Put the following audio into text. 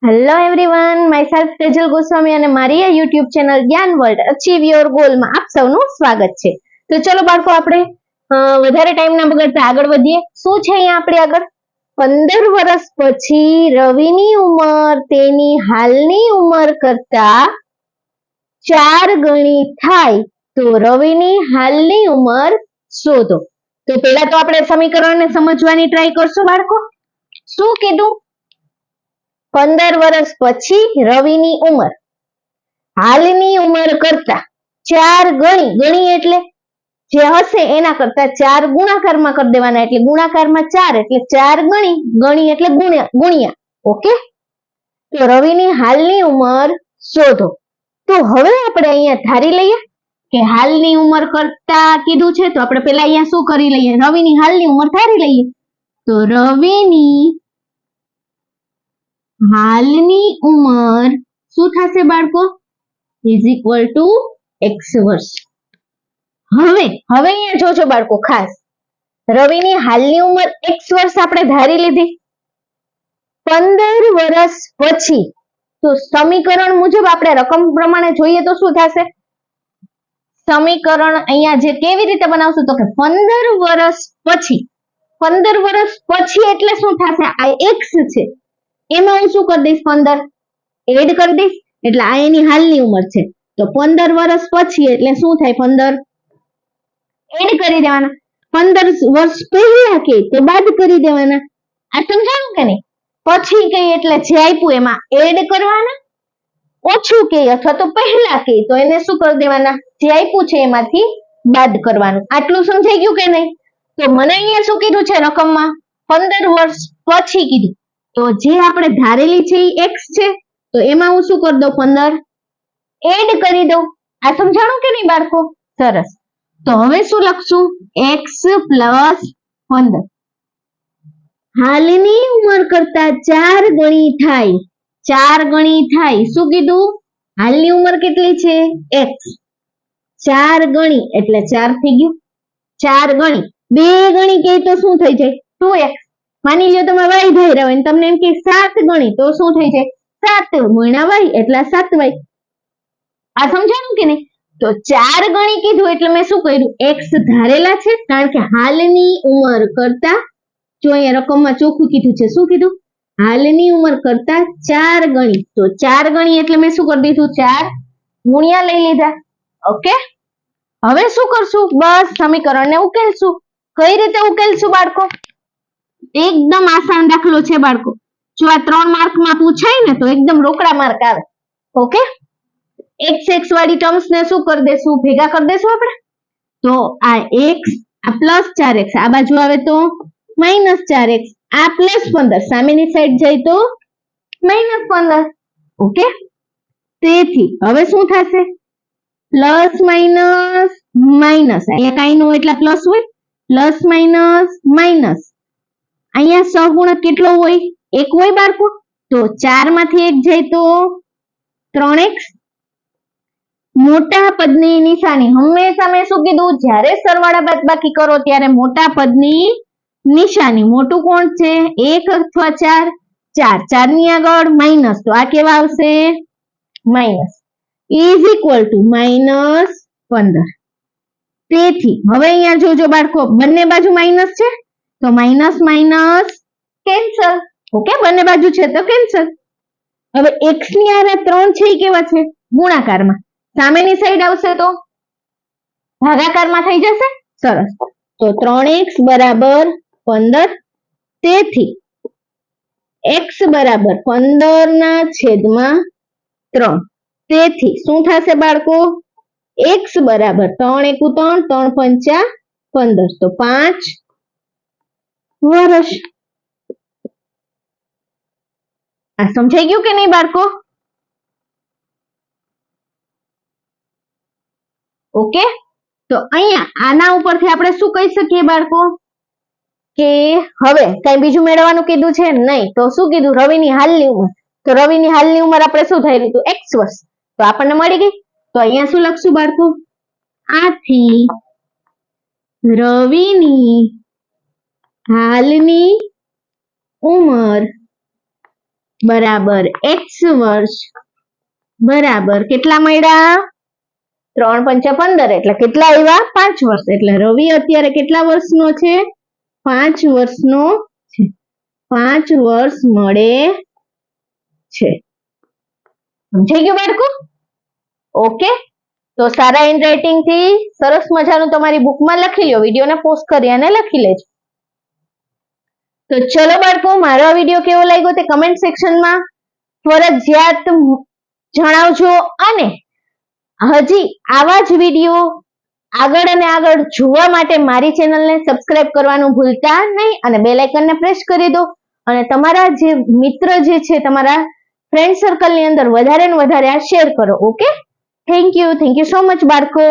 Hello everyone, myself Tejal Goswami અને મારી આ યુટ્યુબ ચેનલ જ્ઞાન વર્લ્ડ અચીવ યોર ગોલમાં આપ સૌનું સ્વાગત છે. તો ચલો બાળકો, આપણે વધારે ટાઈમ ના બગાડતા આગળ વધીએ. શું છે અહીંયા આપણે આગળ? 15 વર્ષ પછી રવિની ઉંમર તેની હાલની ઉંમર કરતા 4 ગણી થાય તો રવિની હાલની ઉંમર શોધો. તો પહેલા તો આપણે સમીકરણને સમજવાની ટ્રાય કરશું બાળકો. શું કીધું? 15 વર્ષ પછી રવિની ઉંમર હાલની ઉંમર કરતા 4 ગણી, ગણી એટલે જે હશે એના કરતા 4 ગુણાકારમાં કરી દેવાના, એટલે ગુણાકારમાં 4 એટલે 4 ગણી, ગણી એટલે ગુણ્યા. ઓકે, તો રવિની હાલની ઉંમર શોધો. તો હવે આપણે અહીંયા ધારી લઈએ કે હાલની ઉંમર કરતા કીધું છે, તો આપણે પેલા અહીંયા શું કરી લઈએ? રવિની હાલની ઉંમર ધારી લઈએ. તો રવિની હાલની ઉંમર શું થશે બાળકો? ઇઝ ઇક્વલ ટુ x વર્ષ. હવે અહીંયા જોજો બાળકો, ખાસ રવિની હાલની ઉંમર x વર્ષ આપણે ધારી લીધી. 15 વર્ષ પછી તો સમીકરણ મુજબ આપણે રકમ પ્રમાણે જોઈએ તો શું થશે? સમીકરણ અહીંયા જે કેવી રીતે બનાવશું તો કે 15 વર્ષ પછી, 15 વર્ષ પછી એટલે શું થશે? આ x છે, એમાં હું શું કરી દઈશ? 15 એડ કરી દઈશ, એટલે આ એની હાલની ઉંમર છે. તો 15 વર્ષ પછી એટલે શું થાય? 15 એડ કરી દેવાના. 15 વર્ષ પહેલા કે તો બાદ કરી દેવાના. આ સમજાણું કે નહીં? પછી કઈ એટલે જે આપ્યું એમાં એડ કરવાના, ઓછું કે અથવા તો પહેલા કે તો એને શું કરી દેવાના? જે આપ્યું છે એમાંથી બાદ કરવાનું. આટલું સમજાઈ ગયું કે નહીં? તો મને અહીંયા શું કીધું છે રકમમાં? 15 વર્ષ પછી કીધું. તો જે આપણે ધારેલી છે એ x છે, તો એમાં હું શું કરી દઉં? 15 એડ કરી દઉં. આ સમજાણું કે નહીં બાળકો? સરસ. તો હવે શું લખશું? x પ્લસ 15 હાલની ઉંમર કરતા 4 ગણી થાય, 4 ગણી થાય. શું કીધું? હાલની ઉંમર કેટલી છે? x. 4 ગણી એટલે 4 થઈ ગયું. 4 ગણી 2 ગણી કે તો શું થઈ જાય? 2x. માની લો તમે y ધાર્યા હોય તમને એમ કે 7 ગણી તો શું થઈ જાય? 7 ગુણ્યા y એટલે 7y. આ સમજાણું કે નહીં? તો 4 ગણી કીધું એટલે મેં શું કર્યું? x ધારેલા છે, કારણ કે હાલની ઉંમર કરતા, જો અહીંયા રકમમાં ચોખ્ખું કીધું છે, શું કીધું? હાલની ઉંમર કરતા 4 ગણી. તો 4 ગણી એટલે મેં શું કરી દીધું? 4 ગુણ્યા લઈ લીધા. ઓકે, હવે શું કરશું? બસ સમીકરણને ઉકેલશું. કઈ રીતે ઉકેલશું બાળકો? એકદમ આસાન દાખલો છે બાળકો. જો આ 3 માર્કમાં પૂછાય ને તો એકદમ રોકડા માર્ક આવે. ઓકે, x વાળી ટર્મ્સ ને શું કરી દેશું? ભેગા કરી દેશું આપણે. તો આ x, આ પ્લસ 4x, આ બાજુ આવે તો માઇનસ 4x, આ પ્લસ 15, સામેની સાઈડ જાય તો માઇનસ 15. ઓકે, તેથી હવે શું થશે? પ્લસ માઇનસ માઇનસ, અહીંયા કાંઈ ન હોય એટલે પ્લસ હોય, પ્લસ માઇનસ માઇનસ. અહીંયા સહગુણક કેટલો હોય? 1 હોય બાળકો. તો 4 માંથી 1 જાય તો 3x. મોટા પદની નિશાની હંમેશા મેં શું કીધું? જ્યારે સરવાળા બાદબાકી કરો ત્યારે મોટા પદની નિશાની, મોટું કોણ છે? 1 અથવા 4? 4. 4 ની આગળ માઇનસ, તો આ કેવા આવશે? Minus. Is equal to minus 15. તેથી હવે અહીંયા જોજો બાળકો, બંને બાજુ માઇનસ છે તો માઇનસ માઇનસ કેન્સલ. ઓકે, બંને બાજુ છે તો કેન્સલ. હવે x ની આરે 3 છે એ કેવા છે? ગુણાકારમાં. સામેની સાઈડ આવશે તો ભાગાકારમાં થઈ જશે. સરસ. તો 3x બરાબર 15. તેથી x બરાબર 15 ના છેદમાં 3. તેથી શું થશે બાળકો? x બરાબર 3 એકુ 3, 3 પંચા 15, તો 5 વર્ષ. આ સમજાઈ ગયું કે નહીં બાળકો? ઓકે, તો અહીંયા આના ઉપરથી આપણે શું કહી શકીએ બાળકો? કે હવે કઈ બીજું મેળવવાનું કીધું છે નહીં, તો શું કીધું? રવિની હાલની ઉંમર. તો રવિની હાલની ઉંમર આપણે શું થઈ રહ્યું? x વર્ષ. તો આપણને મળી ગઈ. તો અહીંયા શું લખશું બાળકો? આથી રવિની હાલની ઉંમર બરાબર x વર્ષ બરાબર કેટલા મળ્યા 3 પંચા 15 એટલે કેટલા આવ્યા 5 વર્ષ એટલે રવિ અત્યારે કેટલા વર્ષનો છે 5 વર્ષનો છે 5 વર્ષ મળે છે સમજાઈ ગયું બાળકો ઓકે તો સારા હેન્ડરાઇટિંગ થી સરસ મજાનું તમારી બુકમાં લખી લો વિડીયોને પોઝ કરી અને લખી લેજો તો ચલો બાળકો મારો આ વિડીયો કેવો લાગ્યો તે કમેન્ટ સેક્શનમાં ફરજિયાત જણાવજો અને હજી આવા જ વિડીયો આગળ અને આગળ જોવા માટે મારી ચેનલને સબસ્ક્રાઇબ કરવાનું ભૂલતા નહીં અને બેલ આઇકનને પ્રેસ કરી દો અને તમારા જે મિત્ર જે છે તમારા ફ્રેન્ડ સર્કલની અંદર વધારે ને વધારે આ શેર કરો okay thank you so much બાળકો